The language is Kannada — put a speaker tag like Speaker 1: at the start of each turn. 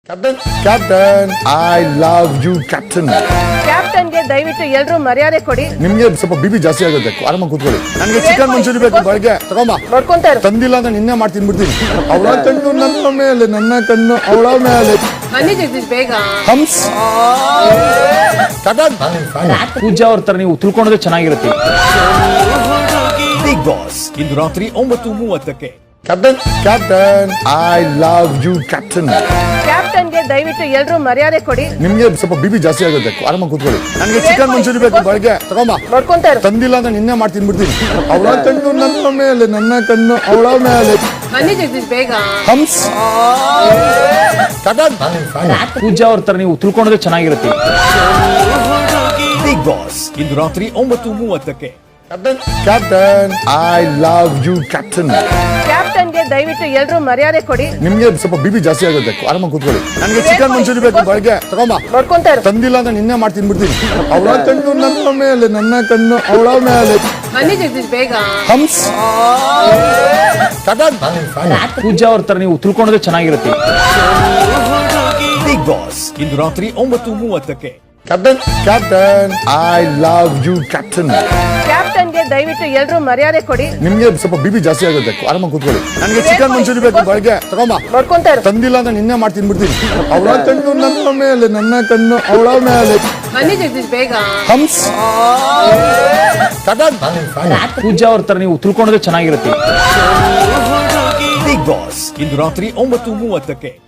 Speaker 1: Captain I love you captain.
Speaker 2: ಕ್ಯಾಪ್ಟನ್ಗೆ ದಯವಿಟ್ಟು ಎಲ್ಲರೂ ಮರ್ಯಾದೆ ಕೊಡಿ.
Speaker 1: ನಿಮ್ಗೆ ಸ್ವಲ್ಪ ಬಿಪಿ ಜಾಸ್ತಿ ಆಗುತ್ತೆ, ಆರಾಮಾಗಿ ಕೂತ್ಕೊಳ್ಳಿ. ನನಗೆ ಚಿಕನ್ ಮಂಚೂರಿ ಬೇಕು, ಬೆಳಗ್ಗೆ ತಗೊಂಬ.
Speaker 2: ನೋಡ್ಕೊಂತಾರೆ
Speaker 1: ತಂದಿಲ್ಲ ಅಂದ್ರೆ ನಿನ್ನೆ ಮಾಡಿ ತಿನ್ಬಿಡ್ತೀನಿ. ಅವಳ ಕಣ್ಣು ನನ್ನ ಮೇಲೆ, ನನ್ನ ಕಣ್ಣು ಅವಳ ಮೇಲೆ.
Speaker 2: ಬನ್ನಿ ಜಗದೀಶ್ ಬೇಗ.
Speaker 1: ಹಂಸ್ ಕ್ಯಾಪ್ಟನ್.
Speaker 3: ಪೂಜಾ ಅವ್ರ ತರ ನೀವು ತಿಳ್ಕೊಂಡ್ರೆ ಚೆನ್ನಾಗಿರುತ್ತೆ.
Speaker 4: ಬಿಗ್ ಬಾಸ್ ಇಂದು ರಾತ್ರಿ 9:30ಕ್ಕೆ.
Speaker 1: Captain I love you captain.
Speaker 2: ಕ್ಯಾಪ್ಟನ್ಗೆ ದಯವಿಟ್ಟು ಎಲ್ಲರೂ ಮರ್ಯಾದೆ ಕೊಡಿ.
Speaker 1: ನಿಮ್ಗೆ ಸ್ವಲ್ಪ ಬಿಪಿ ಜಾಸ್ತಿ ಆಗುತ್ತೆ, ಆರಾಮಾಗಿ ಕೂತ್ಕೊಳ್ಳಿ. ನನಗೆ ಚಿಕನ್ ಮಂಚೂರಿ ಬೇಕು, ಬೆಳಗ್ಗೆ ತಗೊಂಬ.
Speaker 2: ನೋಡ್ಕೊಂತಾರೆ
Speaker 1: ತಂದಿಲ್ಲ ಅಂದ್ರೆ ನಿನ್ನೆ ಮಾಡಿ ತಿನ್ಬಿಡ್ತೀನಿ. ಅವಳ ಕಣ್ಣು ನನ್ನ ಮೇಲೆ, ನನ್ನ ಕಣ್ಣು ಅವಳ ಮೇಲೆ.
Speaker 2: ಬನ್ನಿ ಜಗದೀಶ್ ಬೇಗ.
Speaker 1: ಹಂಸ್ ಕ್ಯಾಪ್ಟನ್.
Speaker 3: ಪೂಜಾ ಅವ್ರ ತರ ನೀವು ತಿಳ್ಕೊಂಡ್ರೆ ಚೆನ್ನಾಗಿರುತ್ತೆ.
Speaker 4: ಬಿಗ್ ಬಾಸ್ ಇಂದು ರಾತ್ರಿ 9:30ಕ್ಕೆ.
Speaker 1: Captain I love you captain.
Speaker 2: ಕ್ಯಾಪ್ಟನ್ಗೆ ದಯವಿಟ್ಟು ಎಲ್ಲರೂ ಮರ್ಯಾದೆ ಕೊಡಿ.
Speaker 1: ನಿಮ್ಗೆ ಸ್ವಲ್ಪ ಬಿಪಿ ಜಾಸ್ತಿ ಆಗುತ್ತೆ, ಆರಾಮಾಗಿ ಕೂತ್ಕೊಳ್ಳಿ. ನನಗೆ ಚಿಕನ್ ಮಂಚೂರಿ ಬೇಕು, ಬೆಳಗ್ಗೆ ತಗೊಂಬ.
Speaker 2: ನೋಡ್ಕೊಂತಾರೆ
Speaker 1: ತಂದಿಲ್ಲ ಅಂದ್ರೆ ನಿನ್ನೆ ಮಾಡಿ ತಿನ್ಬಿಡ್ತೀನಿ. ಅವಳ ಕಣ್ಣು ನನ್ನ ಮೇಲೆ, ನನ್ನ ಕಣ್ಣು ಅವಳ ಮೇಲೆ.
Speaker 2: ಬನ್ನಿ ಜಗದೀಶ್ ಬೇಗ.
Speaker 1: ಹಂಸ್ ಕ್ಯಾಪ್ಟನ್.
Speaker 3: ಪೂಜಾ ಅವ್ರ ತರ ನೀವು ತಿಳ್ಕೊಂಡ್ರೆ ಚೆನ್ನಾಗಿರುತ್ತೆ.
Speaker 4: ಬಿಗ್ ಬಾಸ್ ಇಂದು ರಾತ್ರಿ 9:30ಕ್ಕೆ.
Speaker 1: Captain I love you captain.
Speaker 2: ಕ್ಯಾಪ್ಟನ್ಗೆ ದಯವಿಟ್ಟು ಎಲ್ಲರೂ ಮರ್ಯಾದೆ ಕೊಡಿ.
Speaker 1: ನಿಮ್ಗೆ ಸ್ವಲ್ಪ ಬಿಪಿ ಜಾಸ್ತಿ ಆಗುತ್ತೆ, ಆರಾಮಾಗಿ ಕೂತ್ಕೊಳ್ಳಿ. ನನಗೆ ಚಿಕನ್ ಮಂಚೂರಿ ಬೇಕು, ಬೆಳಗ್ಗೆ ತಗೊಂಬ.
Speaker 2: ನೋಡ್ಕೊಂತಾರೆ
Speaker 1: ತಂದಿಲ್ಲ ಅಂದ್ರೆ ನಿನ್ನೆ ಮಾಡಿ ತಿನ್ಬಿಡ್ತೀನಿ. ಅವಳ ಕಣ್ಣು ನನ್ನ ಮೇಲೆ, ನನ್ನ ಕಣ್ಣು ಅವಳ ಮೇಲೆ.
Speaker 2: ಬನ್ನಿ ಜಗದೀಶ್ ಬೇಗ.
Speaker 1: ಹಂಸ್ ಕ್ಯಾಪ್ಟನ್.
Speaker 3: ಪೂಜಾ ಅವ್ರ ತರ ನೀವು ತಿಳ್ಕೊಂಡ್ರೆ ಚೆನ್ನಾಗಿರುತ್ತೆ.
Speaker 4: ಬಿಗ್ ಬಾಸ್ ಇಂದು ರಾತ್ರಿ 9:30ಕ್ಕೆ.